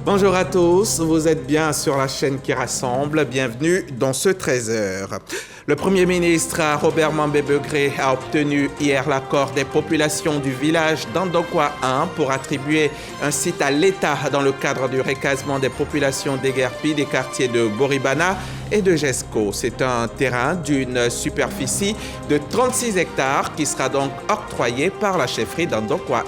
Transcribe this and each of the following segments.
Bonjour à tous, vous êtes bien sur la chaîne qui rassemble, bienvenue dans ce 13h. Le Premier ministre Robert Mambé-Begré a obtenu hier l'accord des populations du village d'Andokwa 1 pour attribuer un site à l'État dans le cadre du recasement des populations déguerpies des quartiers de Boribana et de Jesco. C'est un terrain d'une superficie de 36 hectares qui sera donc octroyé par la chefferie d'Andokwa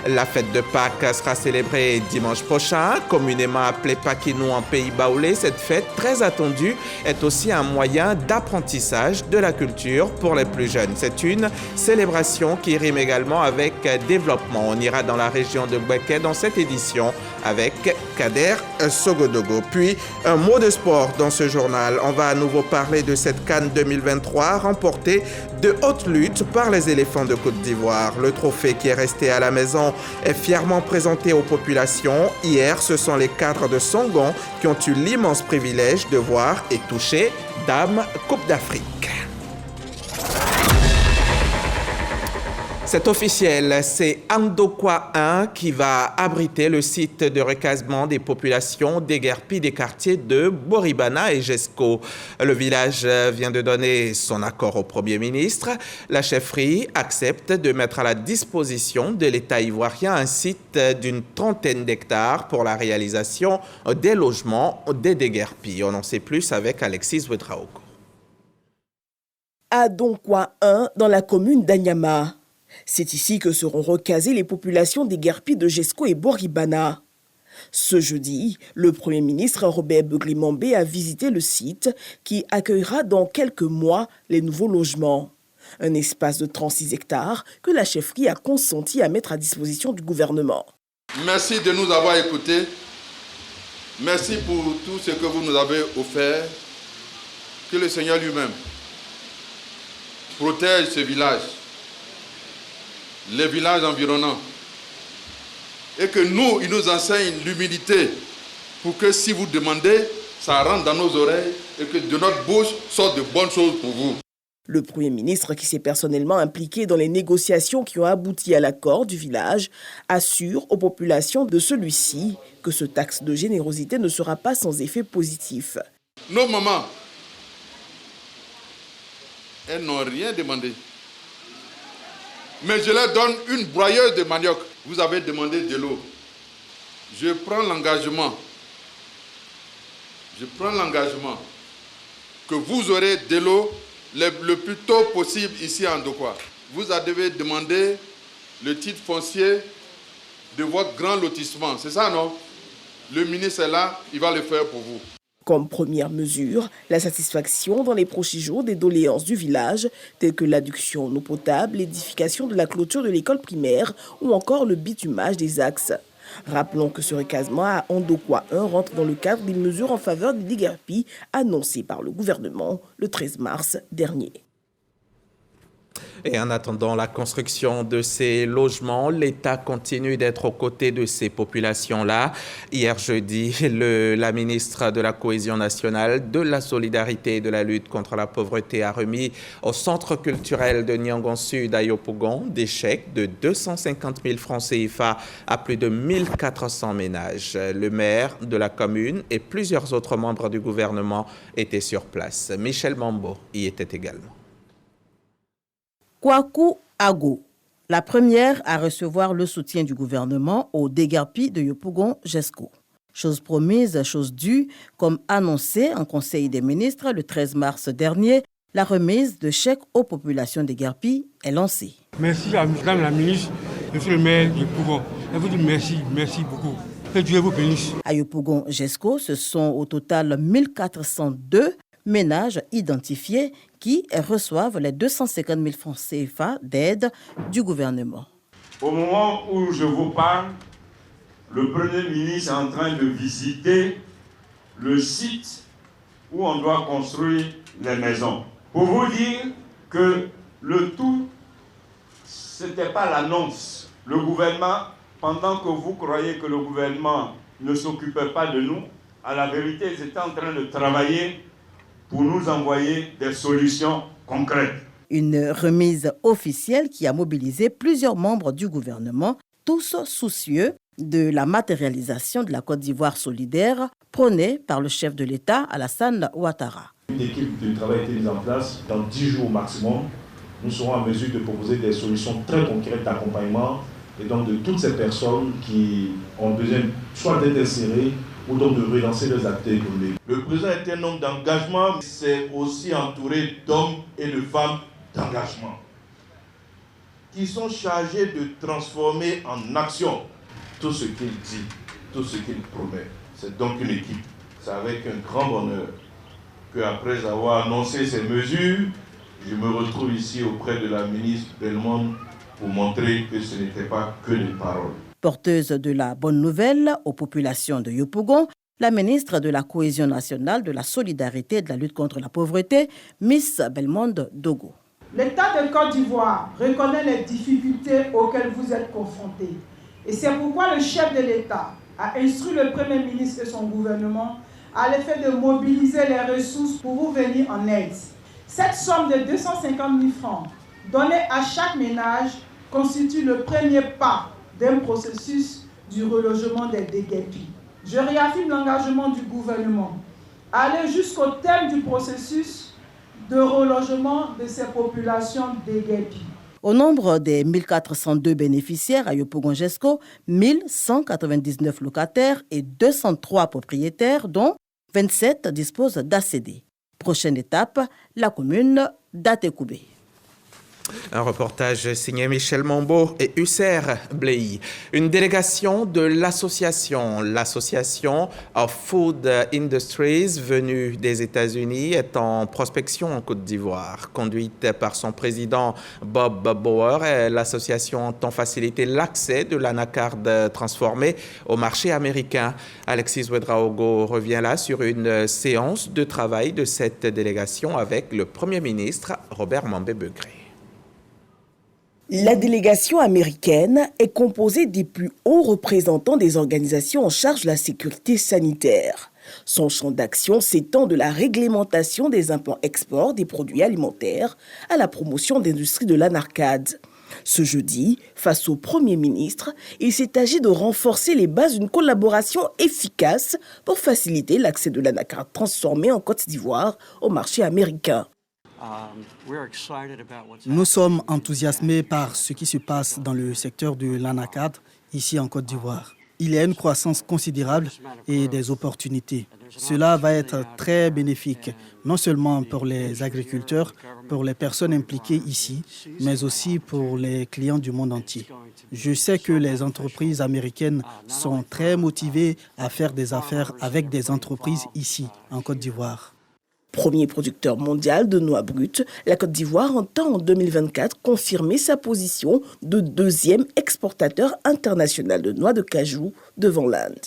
1. La fête de Pâques sera célébrée dimanche prochain, communément appelée Pakinou en pays baoulé. Cette fête très attendue est aussi un moyen d'apprentissage de la culture pour les plus jeunes. C'est une célébration qui rime également avec développement. On ira dans la région de Bouaké dans cette édition avec Kader Sogodogo. Puis un mot de sport dans ce journal. On va à nouveau parler de cette CAN 2023 remportée de haute lutte par les éléphants de Côte d'Ivoire. Le trophée qui est resté à la maison est fièrement présenté aux populations. Hier, ce sont les cadres de Songon qui ont eu l'immense privilège de voir et toucher Dame Coupe d'Afrique. C'est officiel, c'est Andokwa 1 qui va abriter le site de recasement des populations déguerpies des quartiers de Boribana et Jesco. Le village vient de donner son accord au Premier ministre. La chefferie accepte de mettre à la disposition de l'État ivoirien un site d'une 30aine d'hectares pour la réalisation des logements des déguerpis. On en sait plus avec Alexis Ouedraogo. Andokwa 1 dans la commune d'Anyama. C'est ici que seront recasées les populations déguerpies de Jesco et Boribana. Ce jeudi, le Premier ministre Robert Begré a visité le site qui accueillera dans quelques mois les nouveaux logements. Un espace de 36 hectares que la chefferie a consenti à mettre à disposition du gouvernement. Merci de nous avoir écoutés. Merci pour tout ce que vous nous avez offert. Que le Seigneur lui-même protège ce village, les villages environnants, et que nous, il nous enseigne l'humilité pour que si vous demandez, ça rentre dans nos oreilles et que de notre bouche sortent de bonnes choses pour vous. Le Premier ministre, qui s'est personnellement impliqué dans les négociations qui ont abouti à l'accord du village, assure aux populations de celui-ci que ce taxe de générosité ne sera pas sans effet positif. Nos mamans, elles n'ont rien demandé. Mais je leur donne une broyeuse de manioc. Vous avez demandé de l'eau. Je prends l'engagement que vous aurez de l'eau le plus tôt possible ici à Andokwa. Vous devez demander le titre foncier de votre grand lotissement. C'est ça, non? Le ministre est là, il va le faire pour vous. Comme première mesure, la satisfaction dans les prochains jours des doléances du village, telles que l'adduction en eau potable, l'édification de la clôture de l'école primaire ou encore le bitumage des axes. Rappelons que ce recasement à Andokwa 1 rentre dans le cadre des mesures en faveur des déguerpis annoncées par le gouvernement le 13 mars dernier. Et en attendant la construction de ces logements, l'État continue d'être aux côtés de ces populations-là. Hier jeudi, la ministre de la Cohésion nationale, de la Solidarité et de la lutte contre la pauvreté a remis au Centre culturel de Niangon Sud à Yopougon des chèques de 250 000 francs CFA à plus de 1400 ménages. Le maire de la commune et plusieurs autres membres du gouvernement étaient sur place. Michel Mambo y était également. Kwaku Ago, la première à recevoir le soutien du gouvernement aux déguerpis de Yopougon Jesco. Chose promise, chose due, comme annoncé en Conseil des ministres le 13 mars dernier, la remise de chèques aux populations déguerpies est lancée. Merci à Madame la ministre, Monsieur le maire de Yopougon. Je vous dis merci beaucoup. Que Dieu vous bénisse. À Yopougon Jesco, ce sont au total 1402 ménages identifiés qui reçoivent les 250 000 francs CFA d'aide du gouvernement. Au moment où je vous parle, le Premier ministre est en train de visiter le site où on doit construire les maisons. Pour vous dire que le tout, ce n'était pas l'annonce. Le gouvernement, pendant que vous croyez que le gouvernement ne s'occupait pas de nous, à la vérité, ils étaient en train de travailler pour nous envoyer des solutions concrètes. Une remise officielle qui a mobilisé plusieurs membres du gouvernement, tous soucieux de la matérialisation de la Côte d'Ivoire solidaire prônée par le chef de l'État Alassane Ouattara. Une équipe de travail a été mise en place. Dans 10 jours au maximum, nous serons en mesure de proposer des solutions très concrètes d'accompagnement et donc de toutes ces personnes qui ont besoin soit d'être insérées ou donc de relancer leurs activités économiques. Le président est un homme d'engagement, c'est aussi entouré d'hommes et de femmes d'engagement qui sont chargés de transformer en action tout ce qu'il dit, tout ce qu'il promet. C'est donc une équipe. C'est avec un grand bonheur qu'après avoir annoncé ces mesures, je me retrouve ici auprès de la ministre Bellemonde pour montrer que ce n'était pas que des paroles. Porteuse de la bonne nouvelle aux populations de Yopougon, la ministre de la Cohésion nationale, de la solidarité et de la lutte contre la pauvreté, Miss Bellemonde Dogo. L'État de Côte d'Ivoire reconnaît les difficultés auxquelles vous êtes confrontés. Et c'est pourquoi le chef de l'État a instruit le Premier ministre et son gouvernement à l'effet de mobiliser les ressources pour vous venir en aide. Cette somme de 250 000 francs donnée à chaque ménage constitue le premier pas d'un processus du relogement des déguerpis. Je réaffirme l'engagement du gouvernement à aller jusqu'au terme du processus de relogement de ces populations déguerpies. Au nombre des 1402 bénéficiaires à Yopougon-Jesco, 1199 locataires et 203 propriétaires, dont 27 disposent d'ACD. Prochaine étape, la commune d'Atekoubé. Un reportage signé Michel Mombo et Husser Blei. Une délégation de l'association of Food Industries venue des États-Unis est en prospection en Côte d'Ivoire. Conduite par son président Bob Bauer, l'association entend faciliter l'accès de l'anacarde transformée au marché américain. Alexis Ouedraogo revient là sur une séance de travail de cette délégation avec le Premier ministre Robert Mambé-Begré. La délégation américaine est composée des plus hauts représentants des organisations en charge de la sécurité sanitaire. Son champ d'action s'étend de la réglementation des imports-exports des produits alimentaires à la promotion d'industries de l'anarcade. Ce jeudi, face au Premier ministre, il s'est agi de renforcer les bases d'une collaboration efficace pour faciliter l'accès de l'anacarde transformée en Côte d'Ivoire au marché américain. Nous sommes enthousiasmés par ce qui se passe dans le secteur de l'anacarde ici en Côte d'Ivoire. Il y a une croissance considérable et des opportunités. Cela va être très bénéfique, non seulement pour les agriculteurs, pour les personnes impliquées ici, mais aussi pour les clients du monde entier. Je sais que les entreprises américaines sont très motivées à faire des affaires avec des entreprises ici, en Côte d'Ivoire. Premier producteur mondial de noix brutes, la Côte d'Ivoire entend en 2024 confirmer sa position de deuxième exportateur international de noix de cajou devant l'Inde.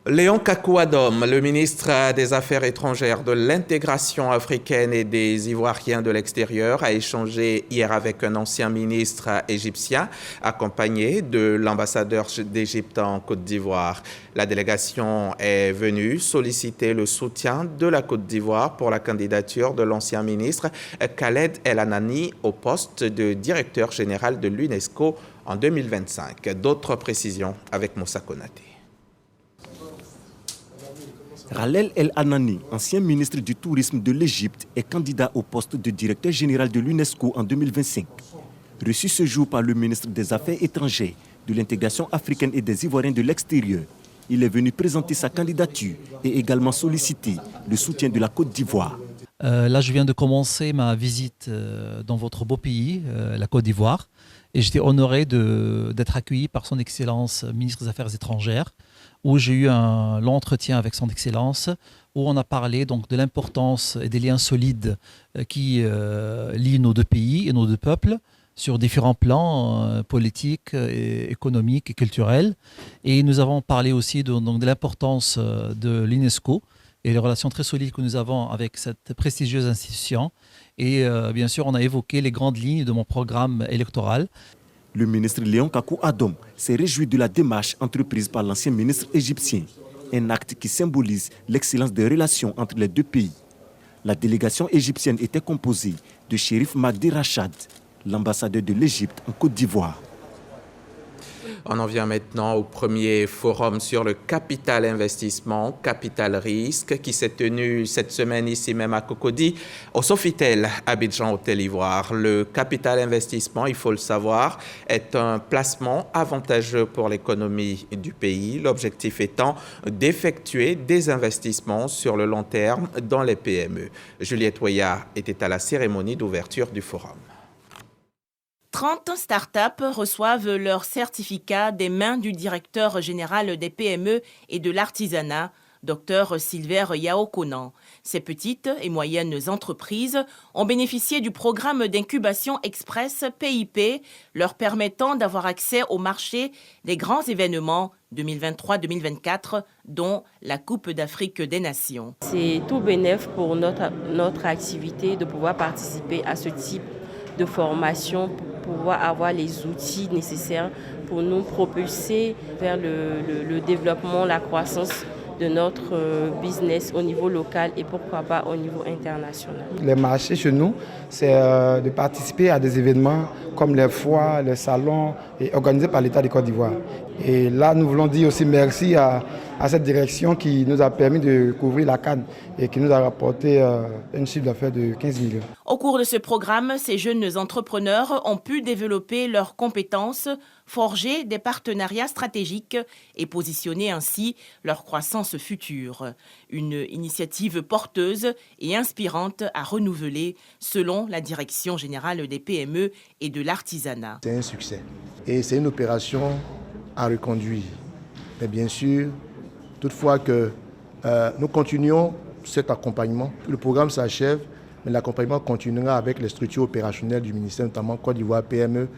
Léon Kakou-Adom, le ministre des Affaires étrangères, de l'intégration africaine et des Ivoiriens de l'extérieur, a échangé hier avec un ancien ministre égyptien, accompagné de l'ambassadeur d'Égypte en Côte d'Ivoire. La délégation est venue solliciter le soutien de la Côte d'Ivoire pour la candidature de l'ancien ministre Khaled El Anani au poste de directeur général de l'UNESCO en 2025. D'autres précisions avec Moussa Konaté. Khaled El Anani, ancien ministre du Tourisme de l'Égypte, est candidat au poste de directeur général de l'UNESCO en 2025. Reçu ce jour par le ministre des Affaires étrangères, de l'intégration africaine et des Ivoiriens de l'extérieur, il est venu présenter sa candidature et également solliciter le soutien de la Côte d'Ivoire. Là, je viens de commencer ma visite dans votre beau pays, la Côte d'Ivoire, et j'étais honoré d'être accueilli par son Excellence ministre des Affaires étrangères, où j'ai eu un long entretien avec son Excellence, où on a parlé donc de l'importance et des liens solides qui lient nos deux pays et nos deux peuples sur différents plans politiques, économiques et culturels. Et nous avons parlé aussi de l'importance de l'UNESCO et les relations très solides que nous avons avec cette prestigieuse institution. Et bien sûr, on a évoqué les grandes lignes de mon programme électoral. Le ministre Léon Kakou-Adom s'est réjoui de la démarche entreprise par l'ancien ministre égyptien, un acte qui symbolise l'excellence des relations entre les deux pays. La délégation égyptienne était composée de Chérif Magdi Rachad, l'ambassadeur de l'Égypte en Côte d'Ivoire. On en vient maintenant au premier forum sur le capital investissement, capital risque, qui s'est tenu cette semaine ici même à Cocody, au Sofitel, Abidjan, Hôtel Ivoire. Le capital investissement, il faut le savoir, est un placement avantageux pour l'économie du pays. L'objectif étant d'effectuer des investissements sur le long terme dans les PME. Juliette Ouya était à la cérémonie d'ouverture du forum. 30 startups reçoivent leur certificat des mains du directeur général des PME et de l'artisanat, Dr Silver Yaokonan. Ces petites et moyennes entreprises ont bénéficié du programme d'incubation express PIP, leur permettant d'avoir accès au marché des grands événements 2023-2024, dont la Coupe d'Afrique des Nations. C'est tout bénéf pour notre activité de pouvoir participer à ce type de formation pour pouvoir avoir les outils nécessaires pour nous propulser vers le développement, la croissance de notre business au niveau local et pourquoi pas au niveau international. Les marchés chez nous, c'est de participer à des événements comme les foires, les salons organisés par l'État de Côte d'Ivoire. Et là, nous voulons dire aussi merci à cette direction qui nous a permis de couvrir la CAN et qui nous a rapporté un chiffre d'affaires de 15 millions. Au cours de ce programme, ces jeunes entrepreneurs ont pu développer leurs compétences, forger des partenariats stratégiques et positionner ainsi leur croissance future. Une initiative porteuse et inspirante à renouveler selon la Direction générale des PME et de l'artisanat. C'est un succès et c'est une opération à reconduire. Mais bien sûr, toutefois que nous continuons cet accompagnement, le programme s'achève, mais l'accompagnement continuera avec les structures opérationnelles du ministère, notamment Côte d'Ivoire PME,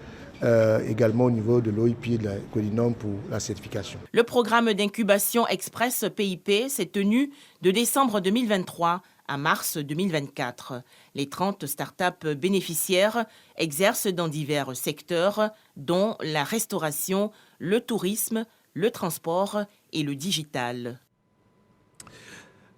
également au niveau de l'OIP et de la Codinum pour la certification. Le programme d'incubation express PIP s'est tenu de décembre 2023 à mars 2024. Les 30 startups bénéficiaires exercent dans divers secteurs, dont la restauration, le tourisme, le transport et le digital.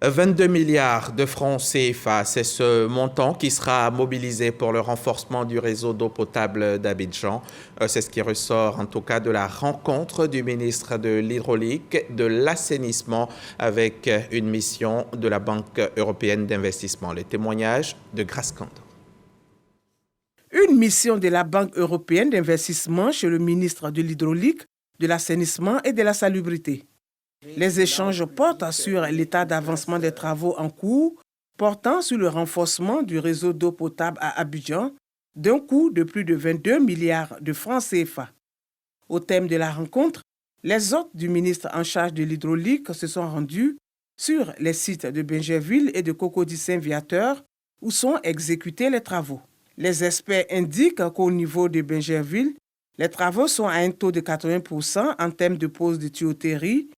22 milliards de francs CFA, c'est ce montant qui sera mobilisé pour le renforcement du réseau d'eau potable d'Abidjan. C'est ce qui ressort en tout cas de la rencontre du ministre de l'Hydraulique, de l'Assainissement avec une mission de la Banque européenne d'investissement. Les témoignages de Grace Kando. Une mission de la Banque européenne d'investissement chez le ministre de l'Hydraulique, de l'Assainissement et de la Salubrité. Les échanges portent sur l'état d'avancement des travaux en cours, portant sur le renforcement du réseau d'eau potable à Abidjan, d'un coût de plus de 22 milliards de francs CFA. Au thème de la rencontre, les hôtes du ministre en charge de l'hydraulique se sont rendus sur les sites de Bingerville et de Cocody-Saint-Viateur, où sont exécutés les travaux. Les experts indiquent qu'au niveau de Bingerville, les travaux sont à un taux de 80% en termes de pose de tuyauterie,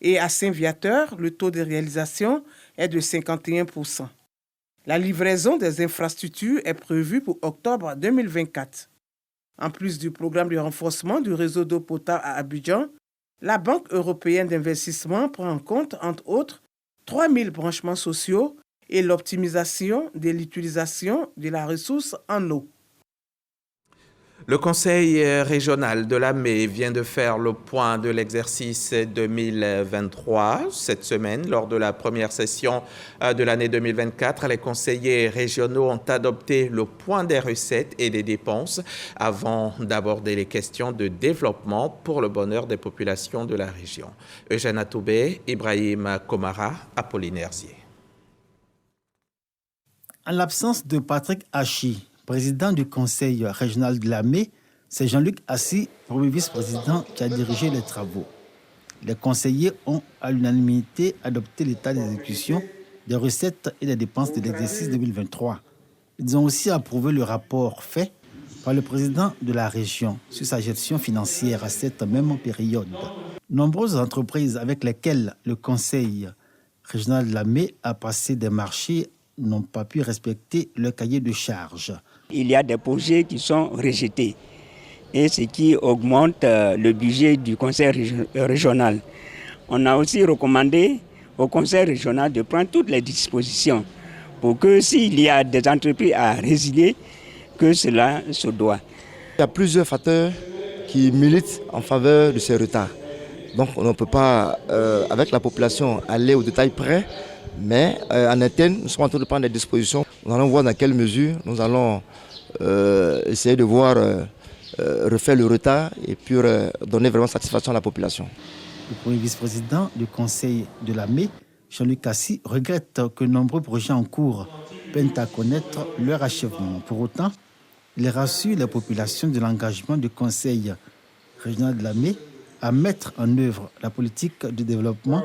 et à Saint-Viateur, le taux de réalisation est de 51%. La livraison des infrastructures est prévue pour octobre 2024. En plus du programme de renforcement du réseau d'eau potable à Abidjan, la Banque européenne d'investissement prend en compte, entre autres, 3000 branchements sociaux et l'optimisation de l'utilisation de la ressource en eau. Le Conseil régional de l'AME vient de faire le point de l'exercice 2023 cette semaine. Lors de la première session de l'année 2024, les conseillers régionaux ont adopté le point des recettes et des dépenses avant d'aborder les questions de développement pour le bonheur des populations de la région. Eugène Atoubé, Ibrahim Komara, Apollinaire Zier. En l'absence de Patrick Hachi, président du conseil régional de l'AME, c'est Jean-Luc Assi, premier vice-président, qui a dirigé les travaux. Les conseillers ont à l'unanimité adopté l'état d'exécution des recettes et des dépenses de l'exercice 2023. Ils ont aussi approuvé le rapport fait par le président de la région sur sa gestion financière à cette même période. Nombreuses entreprises avec lesquelles le conseil régional de l'AME a passé des marchés n'ont pas pu respecter le cahier de charges. Il y a des projets qui sont rejetés et ce qui augmente le budget du conseil régional. On a aussi recommandé au conseil régional de prendre toutes les dispositions pour que s'il y a des entreprises à résilier, que cela se doit. Il y a plusieurs facteurs qui militent en faveur de ces retards. Donc on ne peut pas, avec la population, aller au détail près, mais en interne, nous sommes en train de prendre des dispositions. Nous allons voir dans quelle mesure nous allons essayer de voir refaire le retard et puis donner vraiment satisfaction à la population. Le premier vice-président du Conseil de l'AME, Jean-Luc Cassi, regrette que nombreux projets en cours peinent à connaître leur achèvement. Pour autant, il rassure la population de l'engagement du Conseil régional de l'AME à mettre en œuvre la politique de développement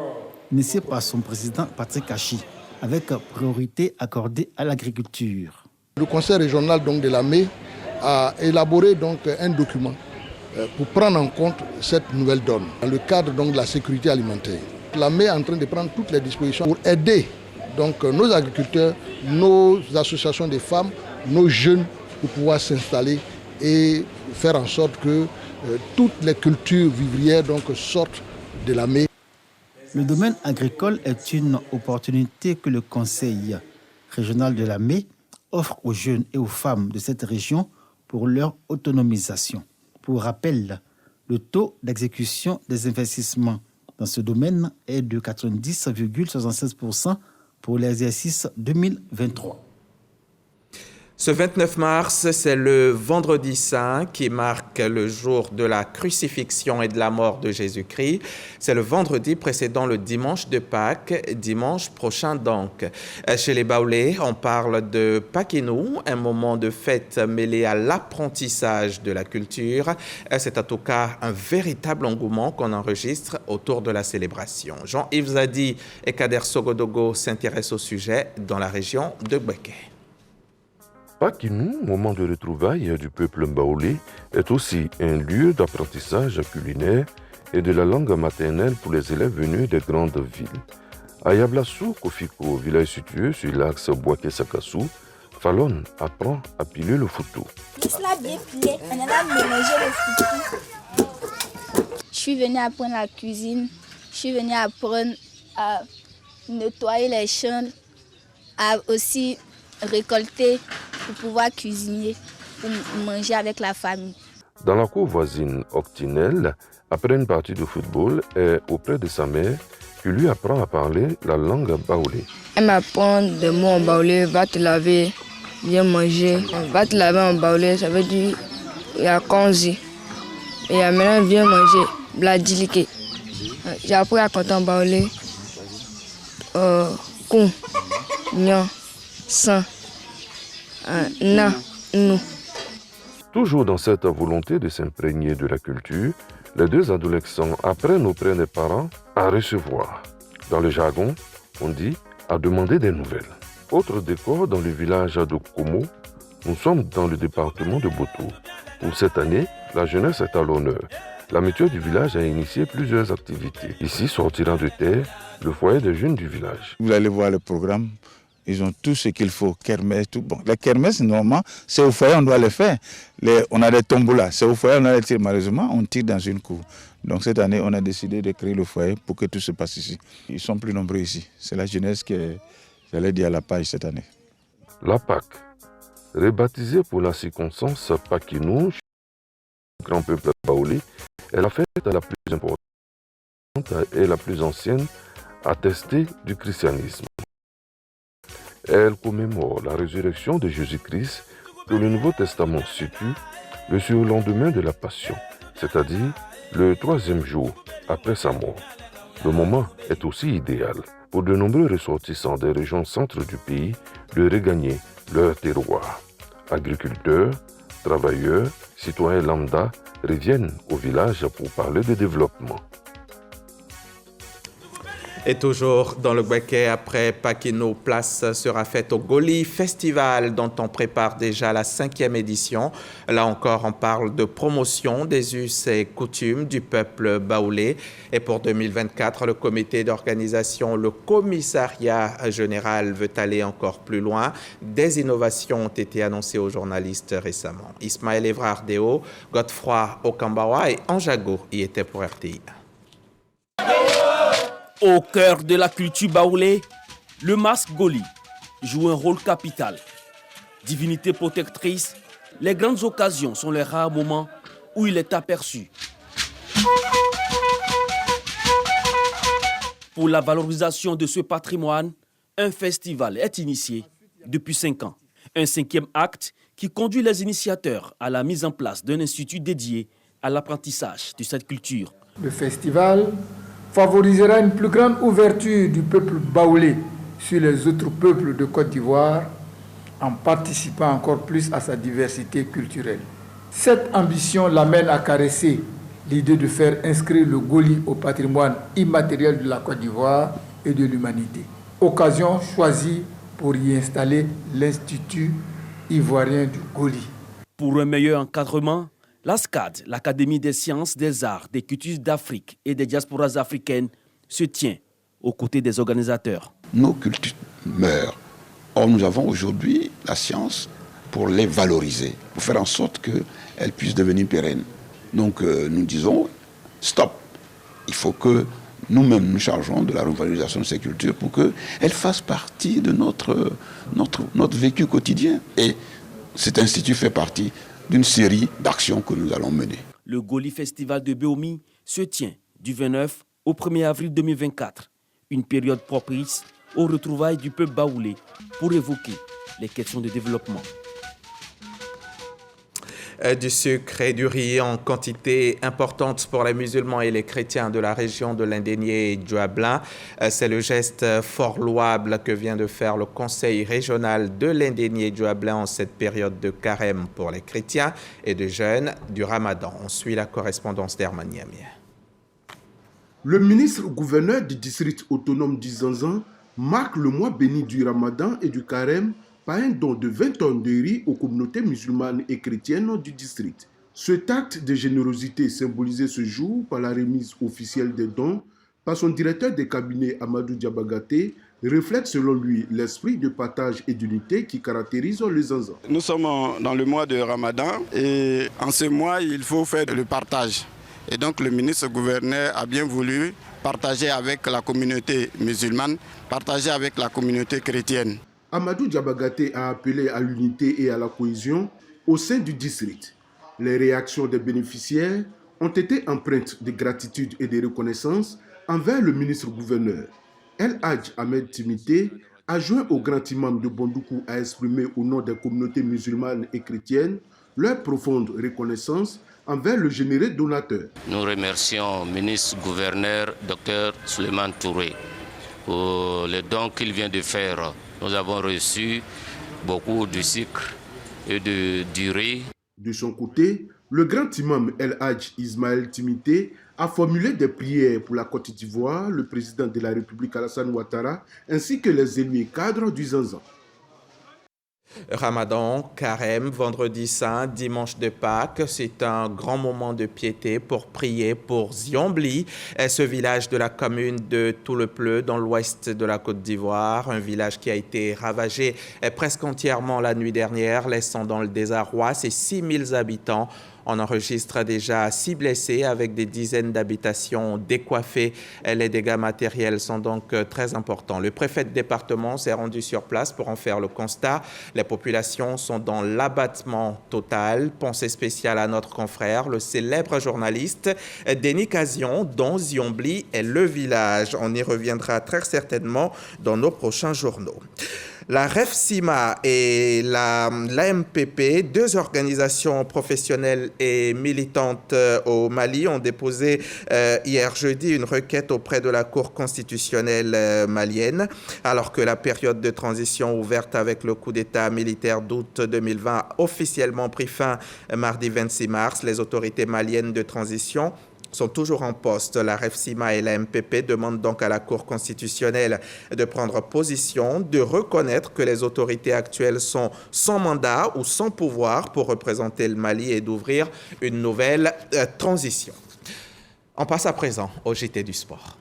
initiée par son président Patrick Achi, avec priorité accordée à l'agriculture. Le Conseil régional donc, de l'AME a élaboré donc, un document pour prendre en compte cette nouvelle donne dans le cadre donc, de la sécurité alimentaire. L'AME est en train de prendre toutes les dispositions pour aider donc, nos agriculteurs, nos associations de femmes, nos jeunes pour pouvoir s'installer et faire en sorte que toutes les cultures vivrières donc, sortent de l'AME. Le domaine agricole est une opportunité que le Conseil régional de l'AME offre aux jeunes et aux femmes de cette région pour leur autonomisation. Pour rappel, le taux d'exécution des investissements dans ce domaine est de 90,76% pour l'exercice 2023. Ce 29 mars, c'est le vendredi saint qui marque le jour de la crucifixion et de la mort de Jésus-Christ. C'est le vendredi précédant le dimanche de Pâques, dimanche prochain donc. Chez les Baoulés, on parle de Pakinou, un moment de fête mêlé à l'apprentissage de la culture. C'est en tout cas un véritable engouement qu'on enregistre autour de la célébration. Jean-Yves Zadi et Kader Sogodogo s'intéressent au sujet dans la région de Gbeke. Pakinou, moment de retrouvailles du peuple baoulé, est aussi un lieu d'apprentissage culinaire et de la langue maternelle pour les élèves venus des grandes villes. À Yablassou, Kofiko, village situé sur l'axe Boaké-Sakassou, Falon apprend à piler le foutou. Je suis venue apprendre la cuisine, je suis venue apprendre à nettoyer les champs, à aussi récolter pour pouvoir cuisiner, pour manger avec la famille. Dans la cour voisine Octinelle, après une partie de football, est auprès de sa mère qui lui apprend à parler la langue baoulé. Elle m'apprend des mots en baoulé, va te laver, viens manger. Va te laver en baoulé, ça veut dire il y a konzi. Et maintenant viens manger, bladilike. J'ai appris à compter en baoulé, kou, nyan, san. Na, nous. Toujours dans cette volonté de s'imprégner de la culture, les deux adolescents apprennent auprès des parents à recevoir. Dans le jargon, on dit à demander des nouvelles. Autre décor dans le village de Komo, nous sommes dans le département de Boto. Pour cette année, la jeunesse est à l'honneur. La mutuelle du village a initié plusieurs activités. Ici sortira de terre le foyer des jeunes du village. Vous allez voir le programme. Ils ont tout ce qu'il faut, kermesse, tout. Bon, les kermesses, normalement, c'est au foyer, on doit les faire. On a des tombolas, c'est au foyer, on a les tirs. Malheureusement, on tire dans une cour. Donc cette année, on a décidé de créer le foyer pour que tout se passe ici. Ils sont plus nombreux ici. C'est la jeunesse qui est, j'allais dire, à la page cette année. La Pâque, rebaptisée pour la circonstance Pakinou, grand peuple baoulé, est la fête la plus importante et la plus ancienne attestée du christianisme. Elle commémore la résurrection de Jésus-Christ que le Nouveau Testament situe le surlendemain de la Passion, c'est-à-dire le 3e jour après sa mort. Le moment est aussi idéal pour de nombreux ressortissants des régions centres du pays de regagner leur terroir. Agriculteurs, travailleurs, citoyens lambda reviennent au village pour parler de développement. Et toujours dans le Gbeke, après Pakinou, place sera faite au Goli Festival dont on prépare déjà la 5e édition. Là encore, on parle de promotion des us et coutumes du peuple baoulé. Et pour 2024, le comité d'organisation, le commissariat général veut aller encore plus loin. Des innovations ont été annoncées aux journalistes récemment. Ismaël Evrardeo, Godefroy Okambawa et Anjago y étaient pour RTI. Au cœur de la culture baoulé, le masque Goli joue un rôle capital. Divinité protectrice, les grandes occasions sont les rares moments où il est aperçu. Pour la valorisation de ce patrimoine, un festival est initié depuis 5 ans. Un 5e acte qui conduit les initiateurs à la mise en place d'un institut dédié à l'apprentissage de cette culture. Le festival favorisera une plus grande ouverture du peuple baoulé sur les autres peuples de Côte d'Ivoire en participant encore plus à sa diversité culturelle. Cette ambition l'amène à caresser l'idée de faire inscrire le Goli au patrimoine immatériel de la Côte d'Ivoire et de l'humanité. Occasion choisie pour y installer l'Institut ivoirien du Goli. Pour un meilleur encadrement, l'ASCAD, l'Académie des sciences, des arts, des cultures d'Afrique et des diasporas africaines, se tient aux côtés des organisateurs. Nos cultures meurent. Or, nous avons aujourd'hui la science pour les valoriser, pour faire en sorte qu'elles puissent devenir pérennes. Donc, nous disons, stop. Il faut que nous-mêmes nous chargeons de la revalorisation de ces cultures pour qu'elles fassent partie de notre vécu quotidien. Et cet institut fait partie d'une série d'actions que nous allons mener. Le Goli Festival de Beomi se tient du 29 au 1er avril 2024, une période propice aux retrouvailles du peuple baoulé pour évoquer les questions de développement. Du sucre et du riz en quantité importante pour les musulmans et les chrétiens de la région de l'Indénié et du Hablin. C'est le geste fort louable que vient de faire le conseil régional de l'Indénié et du Hablin en cette période de carême pour les chrétiens et de jeûne du Ramadan. On suit la correspondance d'Herman Niamie. Le ministre-gouverneur du district autonome du Zanzan marque le mois béni du Ramadan et du carême par un don de 20 tonnes de riz aux communautés musulmanes et chrétiennes du district. Cet acte de générosité symbolisé ce jour par la remise officielle des dons par son directeur de cabinet Amadou Diabagaté reflète selon lui l'esprit de partage et d'unité qui caractérise le Zanzan. Nous sommes dans le mois de Ramadan et en ce mois il faut faire le partage. Et donc le ministre-gouverneur a bien voulu partager avec la communauté musulmane, partager avec la communauté chrétienne. Amadou Diabagaté a appelé à l'unité et à la cohésion au sein du district. Les réactions des bénéficiaires ont été empreintes de gratitude et de reconnaissance envers le ministre-gouverneur. El Hadj Ahmed Timité, adjoint au grand imam de Bondoukou, a exprimé au nom des communautés musulmanes et chrétiennes leur profonde reconnaissance envers le généreux donateur. Nous remercions le ministre-gouverneur Dr Souleymane Touré pour le don qu'il vient de faire. Nous avons reçu beaucoup de sucre et du riz. De son côté, le grand imam El Hadj Ismaël Timité a formulé des prières pour la Côte d'Ivoire, le président de la République Alassane Ouattara, ainsi que les élus et cadres du Zanzan. Ramadan, Carême, Vendredi Saint, Dimanche de Pâques, c'est un grand moment de piété pour prier pour Ziambli, ce village de la commune de Toulepleu dans l'ouest de la Côte d'Ivoire, un village qui a été ravagé presque entièrement la nuit dernière, laissant dans le désarroi ses 6000 habitants. On enregistre déjà 6 blessés avec des dizaines d'habitations décoiffées. Les dégâts matériels sont donc très importants. Le préfet de département s'est rendu sur place pour en faire le constat. Les populations sont dans l'abattement total. Pensée spéciale à notre confrère, le célèbre journaliste Denis Cazion, dont Ziambli est le village. On y reviendra très certainement dans nos prochains journaux. La REFSIMA et l'AMPP, deux organisations professionnelles et militantes au Mali, ont déposé hier jeudi une requête auprès de la Cour constitutionnelle malienne, alors que la période de transition ouverte avec le coup d'État militaire d'août 2020 a officiellement pris fin mardi 26 mars. Les autorités maliennes de transition sont toujours en poste. La REFSIMA et la MPP demandent donc à la Cour constitutionnelle de prendre position, de reconnaître que les autorités actuelles sont sans mandat ou sans pouvoir pour représenter le Mali et d'ouvrir une nouvelle transition. On passe à présent au JT du sport.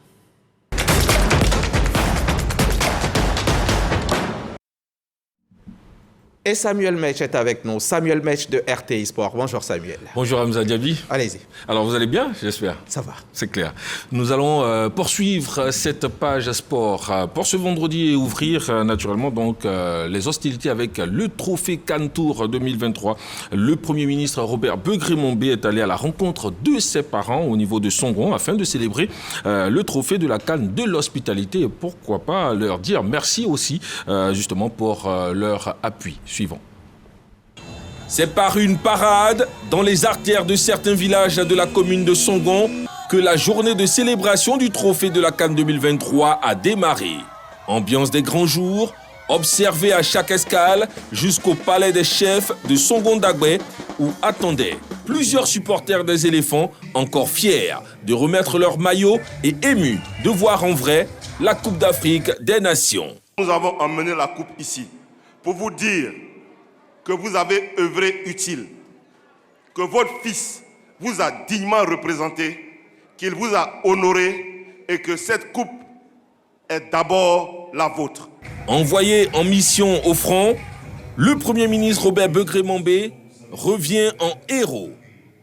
Et Samuel Mech est avec nous. Samuel Mech de RTI Sport. Bonjour Samuel. Bonjour Hamza Diaby. Allez-y. Alors vous allez bien, j'espère? Ça va. C'est clair. Nous allons poursuivre cette page sport pour ce vendredi et ouvrir naturellement donc les hostilités avec le trophée Cannes Tour 2023. Le Premier ministre Robert Begré-Mombé est allé à la rencontre de ses parents au niveau de Songon afin de célébrer le trophée de la Cannes de l'hospitalité et pourquoi pas leur dire merci aussi justement pour leur appui. Suivant. C'est par une parade dans les artères de certains villages de la commune de Songon que la journée de célébration du trophée de la Cannes 2023 a démarré. Ambiance des grands jours, observée à chaque escale jusqu'au palais des chefs de Songon-Dagbe où attendaient plusieurs supporters des éléphants encore fiers de remettre leur maillot et émus de voir en vrai la Coupe d'Afrique des Nations. Nous avons emmené la coupe ici pour vous dire que vous avez œuvré utile, que votre fils vous a dignement représenté, qu'il vous a honoré et que cette coupe est d'abord la vôtre. Envoyé en mission au front, le Premier ministre Robert Begré-Mombé revient en héros,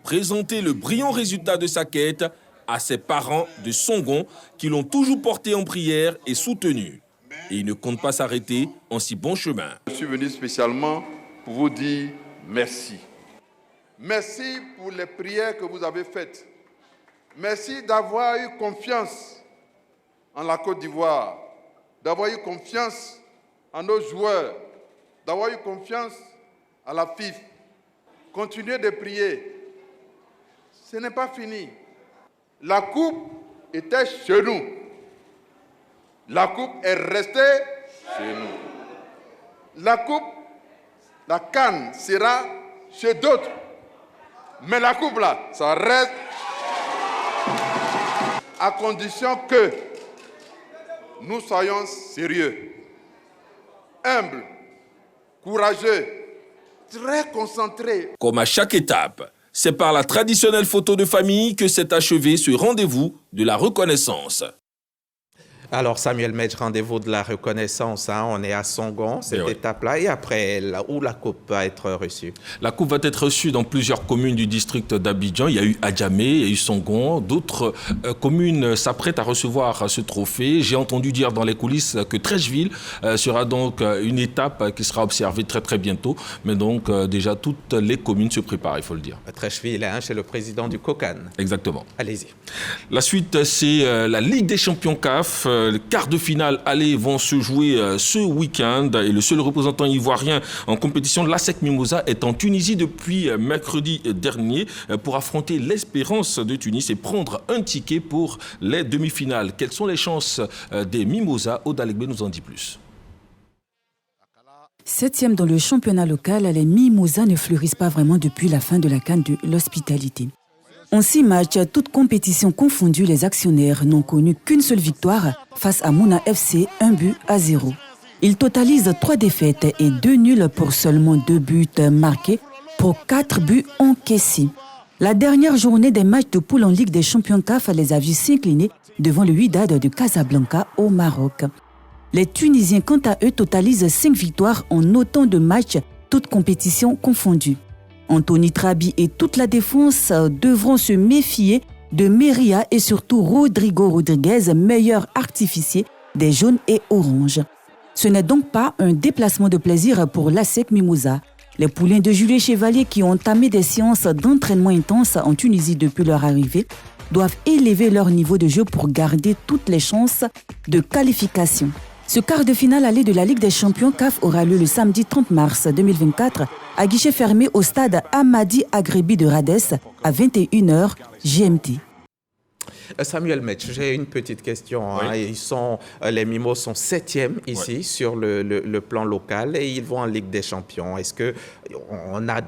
présenter le brillant résultat de sa quête à ses parents de Songon qui l'ont toujours porté en prière et soutenu. Et il ne compte pas s'arrêter en si bon chemin. Je suis venu spécialement pour vous dire merci. Merci pour les prières que vous avez faites. Merci d'avoir eu confiance en la Côte d'Ivoire, d'avoir eu confiance en nos joueurs, d'avoir eu confiance à la FIF. Continuez de prier. Ce n'est pas fini. La coupe était chez nous. La coupe est restée chez nous. La coupe, la Cannes sera chez d'autres. Mais la coupe là, ça reste à condition que nous soyons sérieux, humbles, courageux, très concentrés. Comme à chaque étape, c'est par la traditionnelle photo de famille que s'est achevé ce rendez-vous de la reconnaissance. Alors Samuel Mech, rendez-vous de la reconnaissance, hein, on est à Songon, cette étape-là, et après, où la coupe va être reçue? La coupe va être reçue dans plusieurs communes du district d'Abidjan. Il y a eu Adjamé, il y a eu Songon, d'autres communes s'apprêtent à recevoir ce trophée. J'ai entendu dire dans les coulisses que Trècheville sera donc une étape qui sera observée très très bientôt, mais donc déjà toutes les communes se préparent, il faut le dire. Trècheville, hein, chez le président du COCAN. Exactement. Allez-y. La suite, c'est la Ligue des champions CAF. Les quarts de finale aller vont se jouer ce week-end et le seul représentant ivoirien en compétition de l'ASEC Mimosa est en Tunisie depuis mercredi dernier pour affronter l'Espérance de Tunis et prendre un ticket pour les demi-finales. Quelles sont les chances des Mimosa? Oda Legbe nous en dit plus. 7e dans le championnat local, les Mimosas ne fleurissent pas vraiment depuis la fin de la Cannes de l'hospitalité. En 6 matchs, toutes compétitions confondues, les actionnaires n'ont connu qu'une seule victoire face à Mouna FC, 1-0. Ils totalisent 3 défaites et 2 nuls pour seulement 2 buts marqués pour 4 buts encaissés. La dernière journée des matchs de poule en Ligue des champions CAF les a vus s'incliner devant le Wydad de Casablanca au Maroc. Les Tunisiens, quant à eux, totalisent 5 victoires en autant de matchs, toutes compétitions confondues. Anthony Trabi et toute la défense devront se méfier de Meria et surtout Rodrigo Rodriguez, meilleur artificier des jaunes et oranges. Ce n'est donc pas un déplacement de plaisir pour l'ASEC Mimosa. Les poulains de Julien Chevalier qui ont entamé des séances d'entraînement intenses en Tunisie depuis leur arrivée doivent élever leur niveau de jeu pour garder toutes les chances de qualification. Ce quart de finale aller de la Ligue des champions CAF aura lieu le samedi 30 mars 2024 à guichet fermé au stade Amadi Agrebi de Radès à 21h GMT. Samuel Mech, j'ai une petite question. Oui. Les Mimos sont 7e ici sur le plan local et ils vont en Ligue des champions. Est-ce qu'on a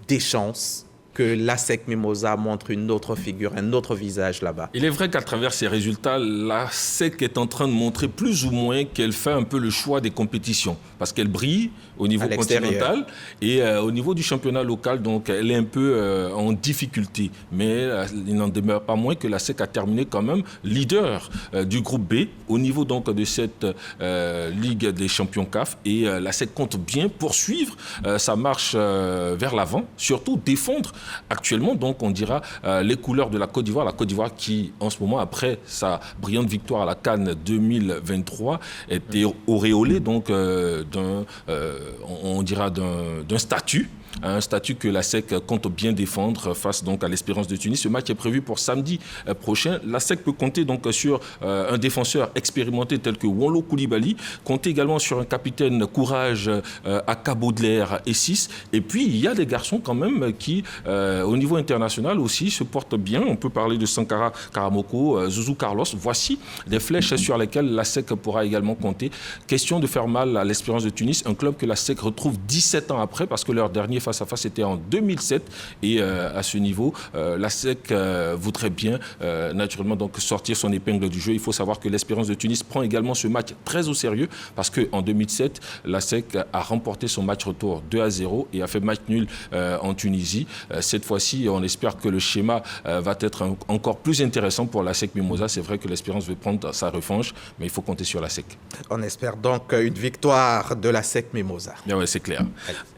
des chances que l'ASEC Mimosa montre une autre figure, un autre visage là-bas. Il est vrai qu'à travers ces résultats, l'ASEC est en train de montrer plus ou moins qu'elle fait un peu le choix des compétitions parce qu'elle brille au niveau continental et au niveau du championnat local, donc elle est un peu en difficulté. Mais il n'en demeure pas moins que l'ASEC a terminé quand même leader du groupe B au niveau donc de cette Ligue des champions CAF et l'ASEC compte bien poursuivre sa marche vers l'avant, surtout défendre actuellement, donc on dira les couleurs de la Côte d'Ivoire. La Côte d'Ivoire qui, en ce moment, après sa brillante victoire à la CAN 2023, était auréolée donc on dira d'un statut. Un statut que l'ASEC compte bien défendre face donc à l'Espérance de Tunis. Ce match est prévu pour samedi prochain. L'ASEC peut compter donc sur un défenseur expérimenté tel que Wonlo Koulibaly, compter également sur un capitaine courage Aka Baudelaire et 6. Et puis il y a des garçons quand même qui, au niveau international aussi, se portent bien. On peut parler de Sankara Karamoko, Zouzou Carlos. Voici des flèches sur lesquelles l'ASEC pourra également compter. Question de faire mal à l'Espérance de Tunis, un club que l'ASEC retrouve 17 ans après parce que leur dernier face-à-face était en 2007 et à ce niveau, l'ASEC voudrait bien naturellement donc sortir son épingle du jeu. Il faut savoir que l'Espérance de Tunis prend également ce match très au sérieux parce qu'en 2007, l'ASEC a remporté son match retour 2-0 et a fait match nul en Tunisie. Cette fois-ci, on espère que le schéma va être encore plus intéressant pour l'ASEC Mimosa. C'est vrai que l'Espérance veut prendre sa revanche, mais il faut compter sur l'ASEC. On espère donc une victoire de l'ASEC Mimosa. Bien ouais, c'est clair.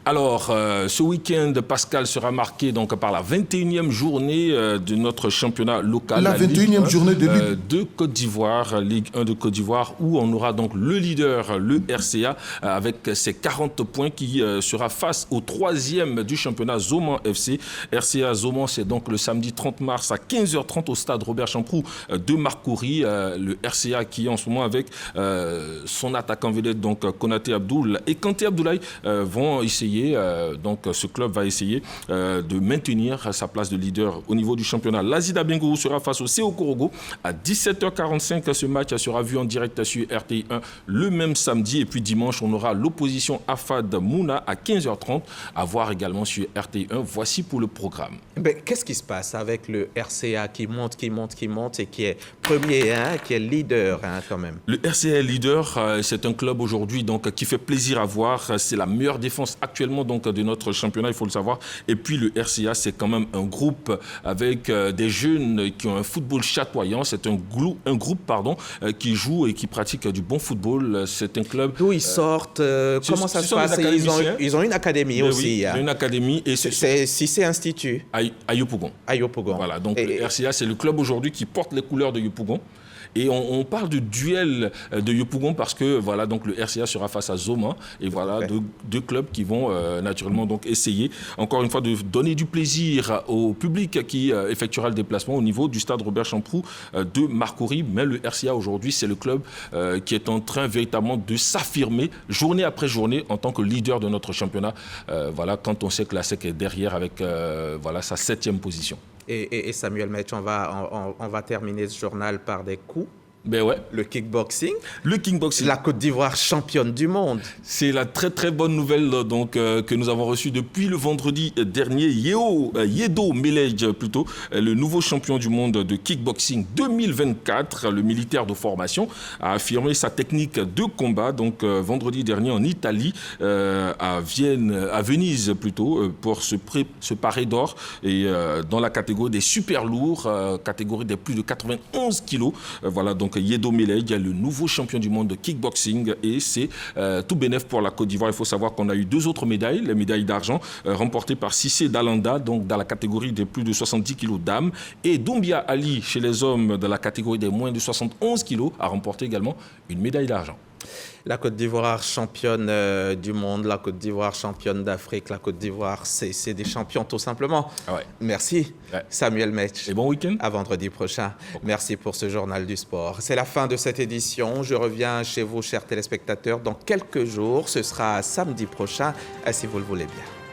Alors, ce week-end, Pascal, sera marqué donc par la 21e journée de notre championnat local. La 21e journée de Ligue de Côte d'Ivoire, Ligue 1 de Côte d'Ivoire, où on aura donc le leader, le RCA, avec ses 40 points qui sera face au 3e du championnat Zoman FC. RCA Zoman, c'est donc le samedi 30 mars à 15h30 au stade Robert Champrou de Marcory. Le RCA qui est en ce moment avec son attaquant vedette, donc Konaté Abdoul et Kanté Abdoulaye, vont essayer, donc ce club va essayer de maintenir sa place de leader au niveau du championnat. L'Azida Bengourou sera face au CO Korogo à 17h45. Ce match sera vu en direct sur RTI 1 le même samedi. Et puis dimanche, on aura l'opposition Afad Mouna à 15h30 à voir également sur RTI 1. Voici pour le programme. Mais qu'est-ce qui se passe avec le RCA qui monte et qui est premier, qui est leader quand même? Le RCA est leader. C'est un club aujourd'hui donc qui fait plaisir à voir. C'est la meilleure défense actuellement donc de notre championnat, il faut le savoir. Et puis le RCA, c'est quand même un groupe avec des jeunes qui ont un football chatoyant. C'est un groupe qui joue et qui pratique du bon football. C'est un club. D'où ils sortent comment ça se passe? Ils ont une académie aussi. Oui, une académie. Et c'est Institut. À Yopougon. Voilà, donc le RCA, c'est le club aujourd'hui qui porte les couleurs de Yopougon. Et on parle de duel de Yopougon parce que voilà, donc le RCA sera face à Zoma et voilà deux clubs qui vont naturellement donc essayer encore une fois de donner du plaisir au public qui effectuera le déplacement au niveau du stade Robert Champrou de Marcory. Mais le RCA aujourd'hui, c'est le club qui est en train véritablement de s'affirmer journée après journée en tant que leader de notre championnat. Voilà, quand on sait que l'ASEC est derrière avec sa 7e position. Et Samuel Metch, on va terminer ce journal par des coups. Ben ouais. Le kickboxing. La Côte d'Ivoire championne du monde. C'est la très très bonne nouvelle donc que nous avons reçue depuis le vendredi dernier. Yedo Melej plutôt, le nouveau champion du monde de kickboxing 2024, le militaire de formation, a affirmé sa technique de combat donc vendredi dernier en Italie, à Venise plutôt, pour se parer d'or et dans la catégorie des super lourds, catégorie des plus de 91 kilos. Voilà donc Yedo Melej, le nouveau champion du monde de kickboxing et c'est tout bénef pour la Côte d'Ivoire. Il faut savoir qu'on a eu 2 autres médailles, les médailles d'argent remportées par Cissé Dalanda, donc dans la catégorie des plus de 70 kilos dames, et Doumbia Ali chez les hommes de la catégorie des moins de 71 kilos a remporté également une médaille d'argent. La Côte d'Ivoire championne du monde, la Côte d'Ivoire championne d'Afrique, la Côte d'Ivoire, c'est des champions tout simplement. Ah ouais. Merci Samuel Metch. Et bon week-end. À vendredi prochain. Merci pour ce journal du sport. C'est la fin de cette édition. Je reviens chez vous, chers téléspectateurs, dans quelques jours. Ce sera samedi prochain, si vous le voulez bien.